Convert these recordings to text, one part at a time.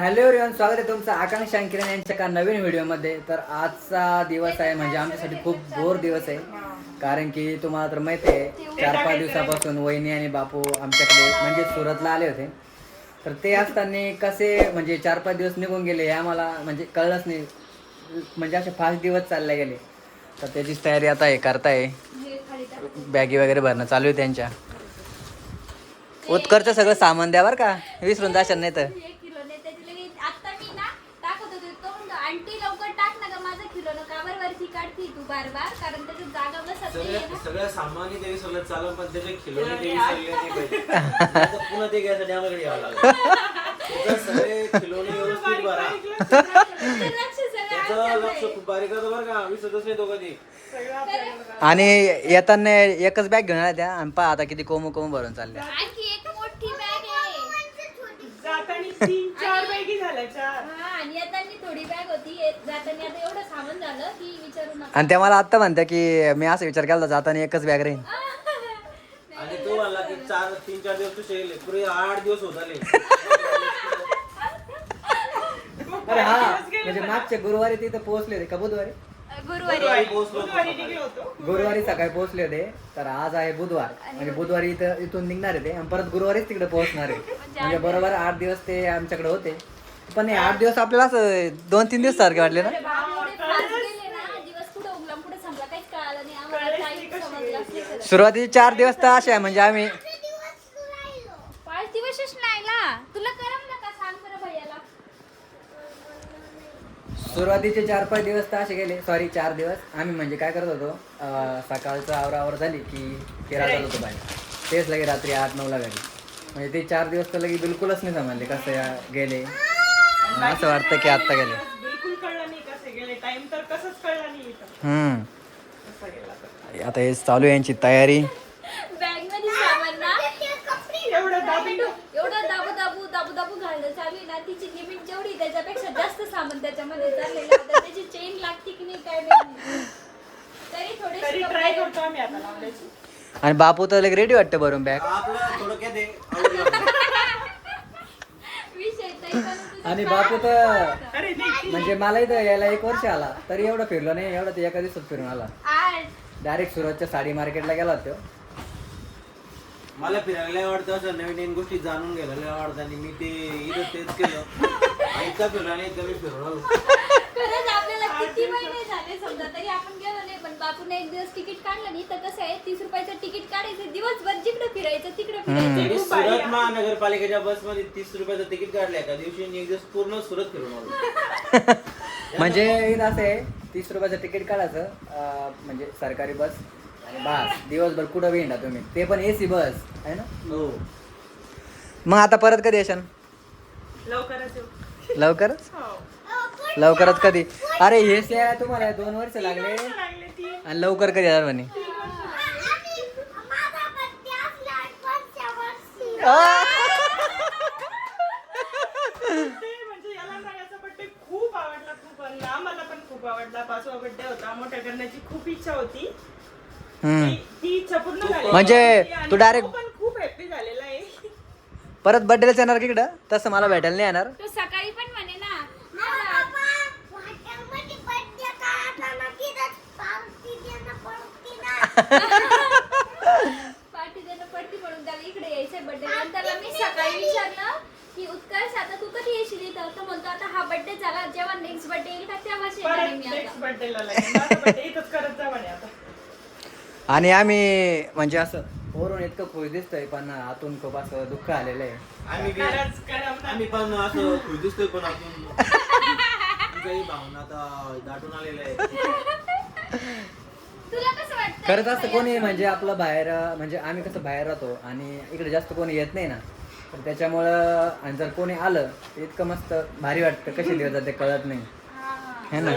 Hello everyone, स्वागत आहे तुमचं आकांक्षा किरण यांच्या एका नवीन व्हिडिओमध्ये. तर आजचा दिवस आहे म्हणजे आमच्यासाठी खूप बोर दिवस आहे. कारण की तुम्हाला तर माहिती आहे 4-5 दिवसापासून वहिनी आणि बापू आमच्याकडे म्हणजे सुरतला आले होते. तर ते असताना कसे म्हणजे 4-5 दिवस निघून गेले हे आम्हाला म्हणजे कळलंच नाही. म्हणजे असे 5 दिवस चालले गेले. तर त्याचीच तयारी आता हे करताय, बॅगी वगैरे भरणं चालू आहे त्यांच्या. उत्करचं सगळं सामान द्या बरं का, विसरून जाशाल नाही तर. आंटी लवकर टाक ना ग माझं किलो न कावर वरती काढती तू बार बार कारण त्याची जागा बसत नाही. सगळं सामान्य देवी सगळं चालू पण त्याचे किलोने देवी सगळे पुन्हा ते घ्यायसाठी आम्हाला यावं लागलं. सगळे किलोने व्यवस्थित भरा. त्याचं लक्ष खूप बारीक होतं बरं का, विसरतच नाही तो कधी. आणि येताना एकच बॅग घेऊन आल्या त्या आणि पहा आता किती कोमू भरून चालल्या. आणखी एक मोठी बॅग आहे. जातानी 3-4 बॅगी झाल्या 4. आणि येताना थोडी बॅग होती जाताना आता एवढं सामान झालं की विचारू नका. आणि त्या मला आत्ता म्हणत्या की मी असं विचार केला जाताना एकच बॅग राहील. आणि तो म्हणला की 3-4 दिवस तू शेले पुरे 8 दिवस होत आले. अरे हा म्हणजे मागच्या गुरुवारी तिथं पोहोचले होते का बुधवारी? गुरुवारी सकाळी पोहोचले होते. तर आज आहे बुधवार म्हणजे बुधवारी इथून निघणार आहे ते आणि परत गुरुवारीच तिकडे पोहोचणार आहे. म्हणजे बरोबर 8 दिवस ते आमच्याकडे होते. पण हे 8 दिवस आपल्याला असं 2-3 दिवस सारखे वाटले ना. सुरुवातीचे 4 दिवस तर असे आहे म्हणजे आम्ही 5 दिवसच नाही ना तुला करम नका सांग बरं भैयाला. सुरुवातीचे 4-5 दिवस तर असे गेले. सॉरी 4 दिवस आम्ही म्हणजे काय करत होतो, सकाळचं आवरावर झाली की फिरायला जात होतो बाहेर. तेच लगे रात्री 8-9ला घरी. म्हणजे ते 4 दिवस तर लगे बिलकुलच नाही समजले कसं गेले. असं वाटतं की आत्ता गेले. बिलकुल कळलं नाही कसे गेले, टाइम तर कसंच कळलं नाही इथं. कसा गेला तर. आता हे चालू आहे यांची तयारी. बॅग मध्ये सामान ना एवढं दाबून एवढं दाबू घालणं चालू आहे ना. तिची लिमिट जेवढी त्याच्यापेक्षा जास्त सामान त्याच्यामध्ये चाललेलं आहे. आता त्याची चेन लागते की नाही काय माहिती. तरी तरी ट्राय करतो आम्ही आता लावण्याची. आणि बापू तर लगे रेडी वाटतं भरून बॅग. आपलं थोडक्यात आहे, आवडलं. विषय तरी पण तुझं आणि काय बापू तर अरे नाही म्हणजे मला इथं यायला 1 वर्ष आला तरी एवढं फिरलो नाही. एवढं ते एका दिवसात फिरून आला. आज डायरेक्ट सुरतच्या साडी मार्केटला गेला होता. मला फिरायला आवडतं, असं नवीन नवीन गोष्टी जाणून घ्यायला आवडतं आणि मी ते इथं तेच केलं. आईचा फिरला नाही तर मी फिरून आलो. खरंच आपल्याला किती महिने झाले समजा तरी आपण गेलो नाही. पण बापूने एक दिवस तिकीट काढलं नाही तर कसं आहे 30 रुपयाचं तिकीट काढायचं दिवसभर जिकडे फिरायचं तिकडे फिरायचं. मी सुरत महानगरपालिकेच्या बसमध्ये 30 रुपयाचं तिकीट काढलं एका दिवशी आणि एक दिवस पूर्ण सुरत फिरून आलो. म्हणजे इथं असं आहे 30 रुपयाचं तिकीट काढायचं म्हणजे सरकारी बस आणि बस दिवसभर कुठं भेंडा तुम्ही, ते पण AC बस आहे ना. हो. मग आता परत कधी येशाल? लवकरच येऊ. लवकरच हो. लवकरच कधी? अरे हे तुम्हाला 2 वर्ष लागले लागले 3. आणि लवकर कधी येणार म्हणे. म्हणजे याला सगळ्याचा बर्थडे खूप आवडला खूप आणि आम्हाला पण खूप आवडला. 5वा बर्थडे होता. मोठ्या करण्याची खूप इच्छा होती. ती इच्छा पूर्ण झाली. म्हणजे आणि तू direct- तो पण खूप हॅपी झालेला आहे. परत बर्थडेलाच येणार की इकडं? तसं मला भेटायला नाही येणार. तो सकाळी पण म्हणे ना पार्टी देणं पडती म्हणून त्याला इकडे यायचंय बर्थडे. त्याला मी सकाळी विचारलं की उत्कर्ष आता तू कधी येशील इथं, तर म्हणतो आता हा बर्थडे झाला जेव्हा नेक्स्ट बर्थडे येईल का तेव्हाच येणार आहे मी परत नेक्स्ट आता. बर्थडेला लागेल. माझा बर्थडे इथंच करत जा म्हणे आता. आणि आम्ही म्हणजे असं वरून इतकं खुश दिसतोय पण आतून खूप असं दुःख आलेलं आहे. आम्ही पण असं खुश दिसतोय पण आपण काही भावना आता दाटून आलेल्या आहे. तुला कसं वाटतं? खरंच असं कोणी म्हणजे आपलं बाहेर म्हणजे आम्ही कसं बाहेर राहतो आणि इकडे जास्त कोणी येत नाही ना. तर त्याच्यामुळं आणि जर कोणी आलं तर इतकं मस्त भारी वाटतं. कशी दिवस जाते कळत नाही है ना.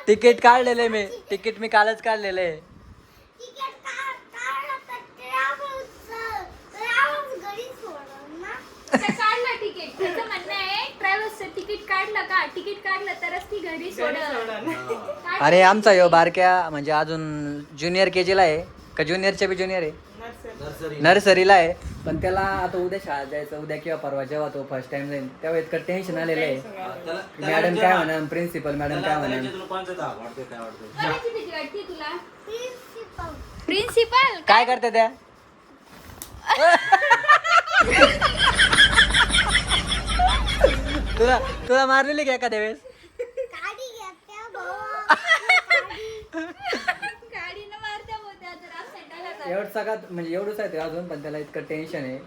तिकीट काढलेलं आहे मी. तिकीट मी कालच काढलेलं आहे. काढलं तिकीट. त्याचं म्हणणं आहे ट्रॅव्हल्सचं तिकीट तिकीट काढलं तरच ती घरी सोडत. अरे आमचा यो बारक्या म्हणजे अजून ज्युनियर के जीला आहे का ज्युनियरच्या बी ज्युनियर आहे नर्सरी नर्सरीला आहे. पण त्याला आता उद्या शाळेत जायचं, उद्या किंवा परवा जेव्हा तो फर्स्ट टाइम जाईल तेव्हा इतकं टेन्शन आलेलं आहे. मॅडम काय म्हणा, प्रिन्सिपल मॅडम काय म्हणा. कोणाची भीती वाटते तुला? प्रिन्सिपल काय करते त्या? तुला तुला मारलेली का एखाद्या वेळेस? गाडीनं मारत्या होत्या तर upside टाकायचा. एवढं सगळ्यात म्हणजे एवढंच आहे ते अजून, पण त्याला इतकं टेन्शन आहे.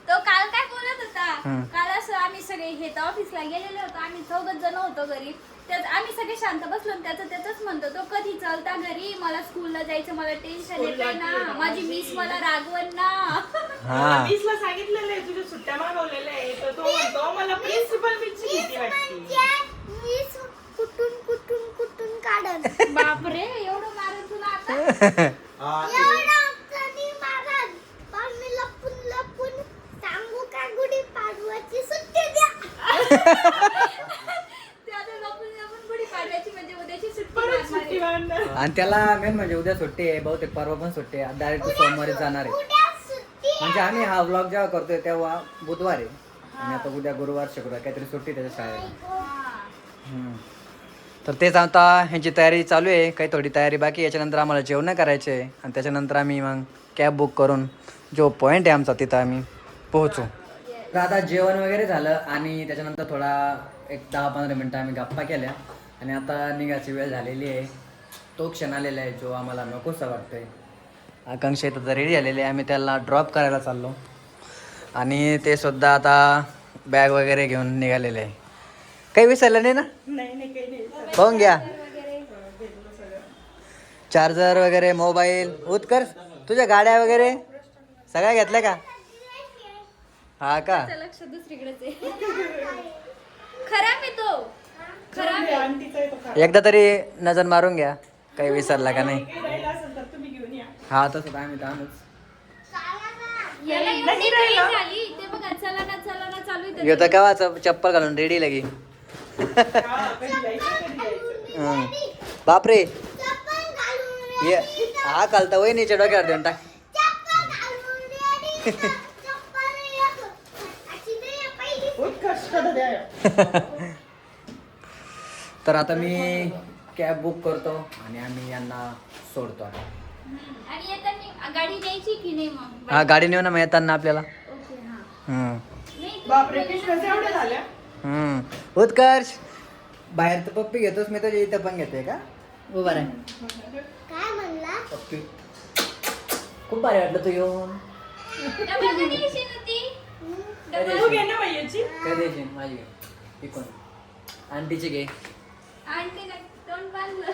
तो काल काय बोलत होता? हम्म. काल असं आम्ही सगळे हे ऑफिसला गेलेलो होतो, आम्ही 4 जण होतो घरी. त्यात आम्ही सगळे शांत बसलो आणि त्याच म्हणतो, तो कधी चलता घरी, मला स्कूलला जायचं, मला टेन्शन येतंय ना, माझी मिस मला रागवण ना. हा मीसला सांगितलेलं आहे तुझ्या सुट्ट्या मागवलेल्या आहे, तर तो म्हणतो मला प्रिन्सिपल मीची भीती वाटते. कुठून काढन बापरे, एवढं मारून तुला आता? लपून सांगू का गुढी पाडवाची सुट्टी द्या. ते आता लपून गुढी पाडव्याची म्हणजे उद्याची सुट्टी परत मारणार सुट्टी आहे. मारणार. आणि त्याला मेन म्हणजे उद्या सुट्टी आहे, बहुतेक परवा पण सुट्टी आहे, डायरेक्ट सोमवारी जाणार आहे. उद्या सुट्टी म्हणजे आम्ही हा व्लॉग जेव्हा करतोय तेव्हा बुधवार आहे आणि आता उद्या गुरुवार शुक्रवार काहीतरी सुट्टी त्याच्या शाळेला. हम्म. तर तेच आता ह्यांची तयारी चालू आहे, काही थोडी तयारी बाकी. याच्यानंतर आम्हाला जेवण करायचे आहे आणि त्याच्यानंतर आम्ही मग कॅब बुक करून जो पॉईंट आहे आमचा तिथं आम्ही पोहोचू. तर आता जेवण वगैरे झालं आणि त्याच्यानंतर थोडा एक 10-15 मिनटं आम्ही गप्पा केल्या आणि आता निघायची वेळ झालेली आहे. तो क्षण आलेला आहे जो आम्हाला नकोसा वाटतोय. आकांक्षा इथं तर रेडी झालेली आहे, आम्ही त्याला ड्रॉप करायला चाललो आणि ते सुद्धा आता बॅग वगैरे घेऊन निघालेले आहे. काही विसरलं नाही ना? नाही काही नाही. पाहून घ्या. चार्जर वगैरे, मोबाईल. उत्कर्ष तुझ्या गाड्या वगैरे सगळ्या घेतल्या का? हा का? त्याचं लक्ष दुसरीकडेच आहे. खराब आहे तो, खराब आहे. आंटीचा आहे तो खा. एकदा तरी नजर मारून घ्या काही विसरला का नाही. काही राहिलं असेल तर तुम्ही घेऊन या. हा तसं आम्ही तर आणूच. याला एवढी घाई झाली, ते बघा चला ना चालू आहे घेतो केव्हाच चप्पल घालून रेडी लगी. हा, कधी जायचं, कधी जायचं. हं. बापरे, चप्पल घालून ये हा घालता वहिनीच्या डोक्यावर देऊन टाक. चप्पल घालून ready. चप्पल एक. अशी नाही पहिली. उत्कर्ष कडे द्या. तर आता मी कॅब बुक करतो आणि आम्ही यांना सोडतो. आणि येताना गाडी न्यायची की नाही मग? हा गाडी नेऊ ना मग येताना आपल्याला. ओके, हा. हं. नाही, बापरे पिशव्या एवढ्या झाल्या. हं. उत्कर्ष बाहेर तर पप्पी घेतोस, मी तुझ्या इथं पण घेतोय का? उभा राह. काय म्हणला? पप्पी खूप भारी वाटलं तू येऊन. डबल कधी येशील होती? तू घे ना भैयाची. काय द्यायची माझी घे. ही कोण? आंटीची घे. आणते ना, तोंड बांधलं.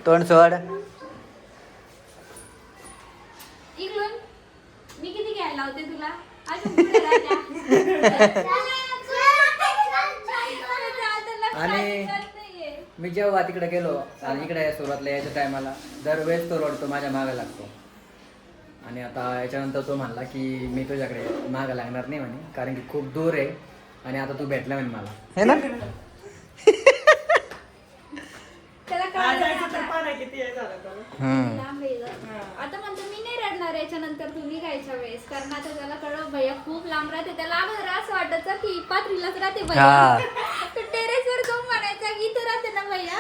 तोंड सोड. इकडून मी किती घ्यायला लावते तुला? अजून पुढे राहिल्या. आणि मी जेव्हा तिकडे गेलो आणि इकडे सुरुवातला यायच्या टायमाला दरवेळेस तो रडतो, माझ्या मागं लागतो. आणि आता याच्यानंतर तो म्हणला की मी तुझ्याकडे मागं लागणार नाही म्हणे, कारण की खूप दूर आहे आणि आता तू भेटला म्हणे मला, है ना? त्याला आज कळलं जायचं तर आता. पाहा किती हे झालं तर. हम्म. लांब आहे गं. आता म्हणतो मी नाही रडणार याच्यानंतर तू निघायच्या वेळेस, कारण आता त्याला कळलं भैया खूप लांब राहते. त्याला अगोदर असं वाटायचं की पाथरीलाच राहते भैया. हा. टेरेसवर जाऊन म्हणायचा की इथं राहते ना भैया.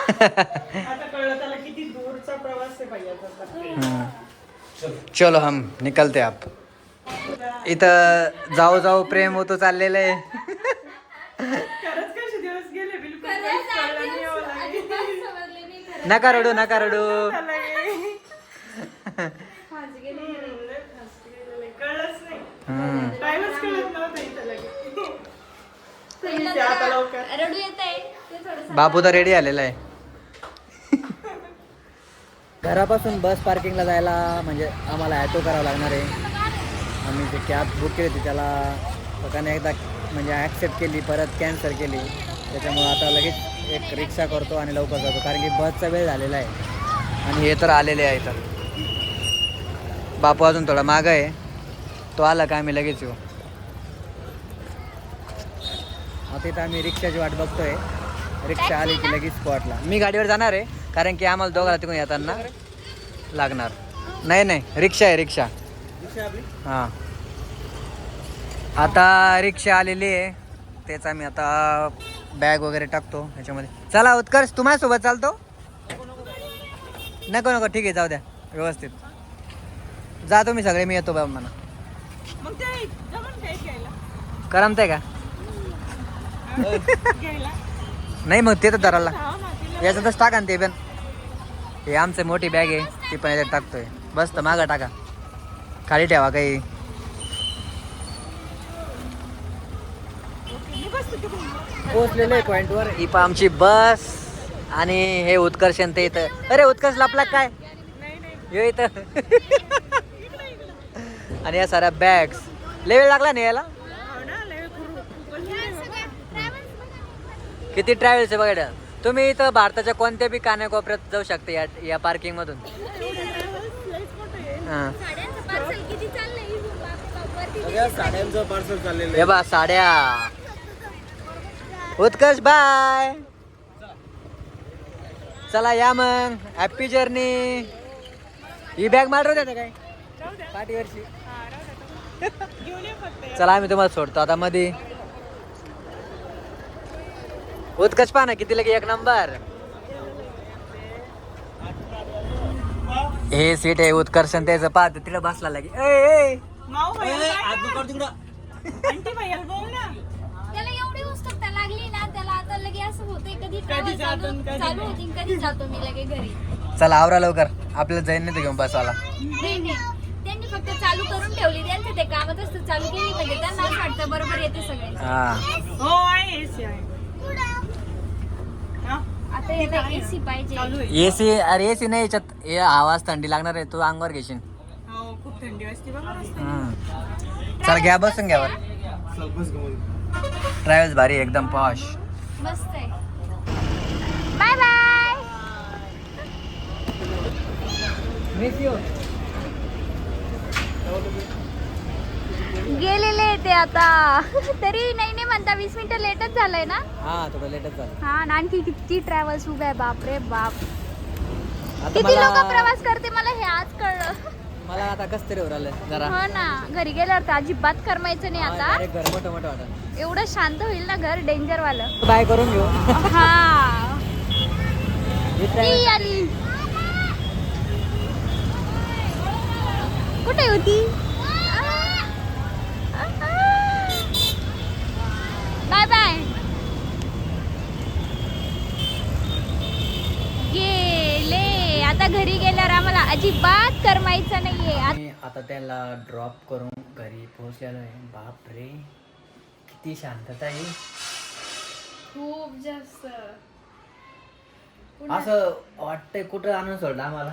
आता कळलं त्याला किती दूरचा प्रवास आहे भैयाचा. हम्म. चलो हम निकलते आप. इथं जाऊ जाऊ प्रेम होतो चाललेलं आहे. खरंच कसे दिवस गेले बिलकुल खरंच काहीच कळलं आज नाही दिवस मला. अजिबात समजले नाही खरं. नका रडू नका रडू. झालं हे. फास गेले. लय fast गेलेलं. कळलंच नाही. हम्म. टाइमच कळत नव्हता इथं लगेच. पहिलं ते आता जरा लवकर. रडू येत आहे ते थोडंसं. बापू तर रेडी आलेला आहे. घरापासून बस पार्किंगला जायला म्हणजे आम्हाला ॲटो करावं लागणार आहे. आम्ही जे कॅब बुक केली होती त्याला पकाने एकदा म्हणजे ॲक्सेप्ट केली, परत कॅन्सल केली. त्याच्यामुळं आता लगेच एक रिक्षा करतो आणि लवकर जातो, कारण की बसचा वेळ झालेला आहे. आणि हे तर आलेले आहे. तर बापू अजून थोडा मागं आहे, तो आला का आम्ही लगेच येऊ. आता इथं आम्ही रिक्षाची वाट बघतोय. रिक्षा आली की लगेच स्पॉटला. मी गाडीवर जाणार आहे कारण की आम्हाला दोघांना तिकडून येताना लागणार. नाही रिक्षा आहे रिक्षा. हां आता रिक्षा आलेली आहे. तेच आम्ही आता बॅग वगैरे टाकतो ह्याच्यामध्ये. चला उत्कर्ष तू माझ्यासोबत चालतो. नको ठीक आहे जाऊ द्या व्यवस्थित जा तुम्ही सगळे. मी येतो बाबा म्हणा. मग ते जमून काय घ्यायला करमतंय का? घ्यायला नाही मग ते तर धरायला हा ना तिला याच्यातच टाका ना ते पण. हे आमची मोठी बॅग आहे ती पण याच्यात टाकतोय. बस तर मागं टाका खाली ठेवा काही. मी बसते तिकडून. पोहोचलेलो आहे पॉइंटवर. ही पण आमची बस आणि हे उत्कर्षण ते इथं. अरे उत्कर्ष लापला काय नाही यो इथं. आणि या साऱ्या बॅग्स लेवल लागला नाही याला. हो ना लय खूपच किती ट्रॅव्हल्स आहे बघा. तुम्ही इथं भारताच्या कोणत्या बी कानाकोपऱ्यात जाऊ शकता या पार्किंग मधून. हां साड्यांचं पार्सल किती चाललंय वरती सगळ्या साड्यांचं पार्सल चाललेलं हे बा साड्या. उत्कर्ष बाय. चला या मग हॅपी जर्नी. ही बॅग मारत होत्या काय पाठीवरची. घेऊन ये फक्त. चला आम्ही तुम्हाला सोडतो आता मध्ये. उत्कर्ष पहा ना किती लगे एक नंबर. हे सीट आहे उत्कर्षण त्याचं पाहत तिला बसला लगे. माऊ भैया हात दुखावतो तिकडं. आंटी भैया बोल ना. त्याला एवढी उत्सुकता लागली ना त्याला आता लगे असं होतंय कधी travel जातो आणि कधी चालू होती कधी जातो मी लगे घरी. चला आवरा लवकर आपल्याला जाईन नाही तर घेऊन बसवाला. नाही त्यांनी फक्त चालू करून ठेवली. त्यांचं ते कामच असतं चालू केली म्हणजे त्यांना असं वाटतं बरोबर येते सगळे. हा हो आहे एसी आहे. हा आता याला एसी पाहिजे. चालू आहे. एसी. अरे एसी नाही याच्यात हे आवाज थंडी लागणार आहे. तू अंगावर घेशील. हो खूप थंडी वाजते बघा मस्त. चला घ्या बसून घ्यावर. ट्रॅव्हल्स भारी एकदम पॉश. मस्त आहे. Bye bye. गेलेले ते आता तरी नाही म्हणता 20 मिनिटं लेटच झालंय ना. हा थोडं लेटच झालं. हा ना आणखी किती ट्रॅव्हल्स उभे आहे. बापरे बाप आता किती लोक प्रवास करते मला हे आज कळलं. मला आता कस तरी उरालं जरा. हो ना घरी गेल्यावर तर अजिबात करमायचं नाही आता. अरे घर मोठं मोठं वाटत. एवढं शांत होईल ना घर डेंजर वालं. बाय करून घेऊ. हा ती आली. कुठे होती. Bye bye. गेले आता घरी गेल्यावर आम्हाला अजिबात करमायचं नाहीये. मी आता त्याला ड्रॉप करून घरी पोहोचलेलो आहे. बाप रे किती शांतता आहे. खूप जास्त असं वाटतंय कुठं आणून सोडलं आम्हाला.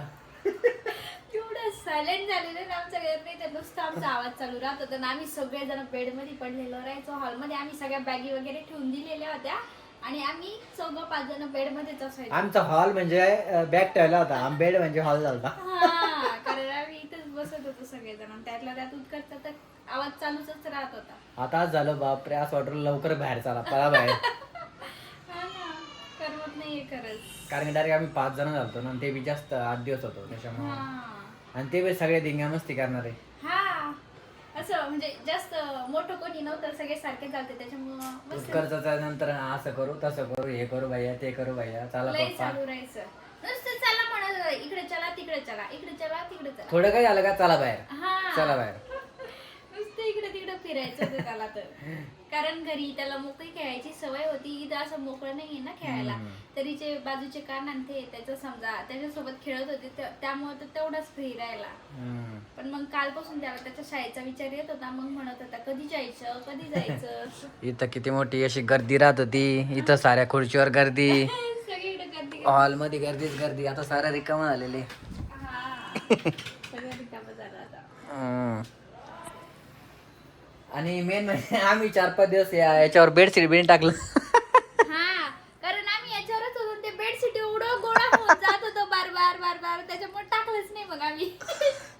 एवढं सायलेंट झालेलं ना आमचं घर नाही तर नुसतं आमचा आवाज चालू राहत होता ना. आम्ही सगळेजण बेडमध्ये पडलेलो राहायचो. हॉलमध्ये आम्ही सगळ्या बॅगी वगैरे ठेवून दिलेल्या होत्या आणि आम्ही 4-5 जण बेडमध्येच असायचो. आमचा हॉल म्हणजे बॅग ठेवला होता. बेड म्हणजे हॉल झाला. हा कारण आम्ही इथेच बसत होतो सगळेजण आणि त्यातल्या त्यात उत्कर्षचा तर आवाज चालूच राहत होता. आता आज झालं बापरे असं वाटलं लवकर बाहेर चला पळा बाहेर. हा ना करमत नाहीये खरंच. कारण की डायरेक्ट आम्ही 5 जण झालतो ना ते बी जास्त 8 दिवस होतो त्याच्यामुळे. हा आणि ते बी सगळे धिंग्या मस्ती करणारे. हा असं म्हणजे जास्त मोठं कोणी नव्हतं सगळे सारखे चालते त्याच्यामुळं मस्त उत्कर्षाच्या नंतर असं करू तसं करू हे करू भैया ते करू भैया चला लय पप्पा. चालू राहायचं. नुसतं चला म्हणत इकडे चला तिकडे चला इकडे चला तिकडे चला. थोडं काय झालं का चला बाहेर हा चला बाहेर. नुसतं इकडे तिकडे फिरायचं होतं त्याला तर. कारण घरी त्याला मोकळी खेळायची सवय होती. इथं असं मोकळं नाहीये ना खेळायला. तरीचे बाजूचे कान आणि ते त्याचं समजा त्याच्यासोबत खेळत होते त्यामुळे तर तेवढाच फ्री राहिला. पण मग कालपासून त्याला त्याच्या शाळेचा विचार येत होता. मग म्हणत होता कधी जायचं कधी जायचं. इथं किती मोठी अशी गर्दी राहत होती. इथं साऱ्या खुर्चीवर गर्दी. सगळीकडे गर्दी. हॉल मध्ये गर्दीच गर्दी. आता सारा रिकामा झालेले. हा सगळं रिकामं झालं आता. आणि मेन म्हणजे आम्ही 4-5 दिवस याच्यावर बेडशीट बिन टाकलं. हा कारण आम्ही याच्यावरच होतो. ते बेडशीट एवढं गोळा होत जात होतं बार त्याच्यामुळे टाकलंच नाही मग आम्ही.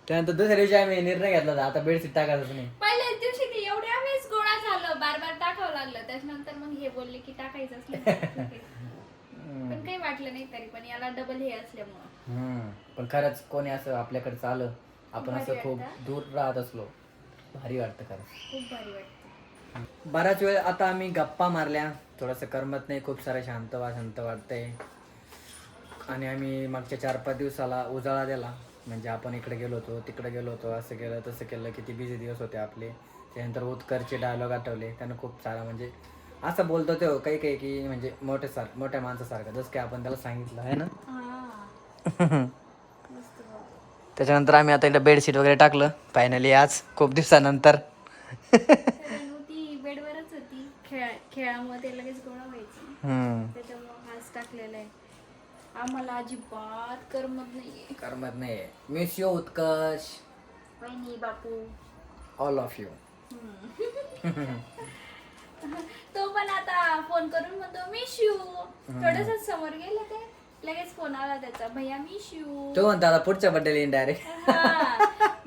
त्यानंतर दुसऱ्या दिवशी आम्ही निर्णय घेतला होता आता बेडशीट टाकायचंच नाही. पहिल्याच दिवशी ते एवढ्या वेळेस गोळा झालं बार टाकावं लागलं. त्याच्यानंतर मग हे बोलले की टाकायचं असलं तर ठीक आहे. पण काही वाटलं नाही तरी पण याला डबल हे असल्यामुळं पण खरंच कोणी असं आपल्याकडे आलं आपण असं भारी खूप वाटतं. दूर राहत असलो भारी वाटतं खरंच. खूप भारी वाटतं. बराच वेळ आता आम्ही गप्पा मारल्या, थोडंसं करमत नाही, खूप सारं शांत वाटतंय. आणि आम्ही मागच्या 4-5 दिवसाला उजाळा दिला, म्हणजे आपण इकडे गेलो होतो तिकडे गेलो होतो, असं केलं तसं केलं, किती बिझी दिवस होते आपले. त्यानंतर उत्करचे डायलॉग आठवले, त्यानं खूप सारा म्हणजे असं बोलतो तो काही काही की म्हणजे मोठ्या माणसासारखं, जसं की आपण त्याला सांगितलं आहे ना. हा मस्त बघ. त्याच्यानंतर आम्ही आता इकडे बेडशीट वगैरे टाकलं फायनली आज खूप दिवसानंतर. कारण ती बेडवरच होती, खेळामुळे ते लगेच गोळा व्हायची, त्याच्यामुळे आज टाकलेलं आहे. आम्हाला अजिबात करमत नाहीये. करमत नाही. मिस यू उत्कर्ष, वहिनी बापू. All of you. तो पण आता फोन करून म्हणतो मिस यू. थोडस समोर गेले ते लगेच फोन आला त्याचा, भैया मिस यू. तो म्हणतो आता पुढच्या बड्डेला येईन डायरेक्ट.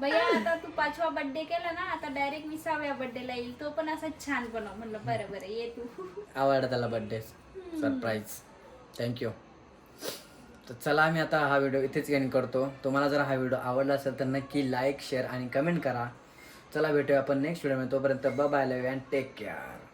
भैया आता तू 5वा बर्थडे केला ना, आता डायरेक्ट मी 6व्या बर्थडेला येईल. तो पण असा छान बनव. म्हणलं बरं बरं ये तू. आवडला त्याला बड्डे सरप्राईज. थँक्यू. तर चला आम्ही आता हा व्हिडिओ इथेच एंड करतो. तुम्हाला जर हा व्हिडिओ आवडला असेल तर नक्की लाईक शेअर आणि कमेंट करा. चला भेटूया आपण नेक्स्ट व्हिडिओमध्ये. तोपर्यंत bye bye, love you and take care.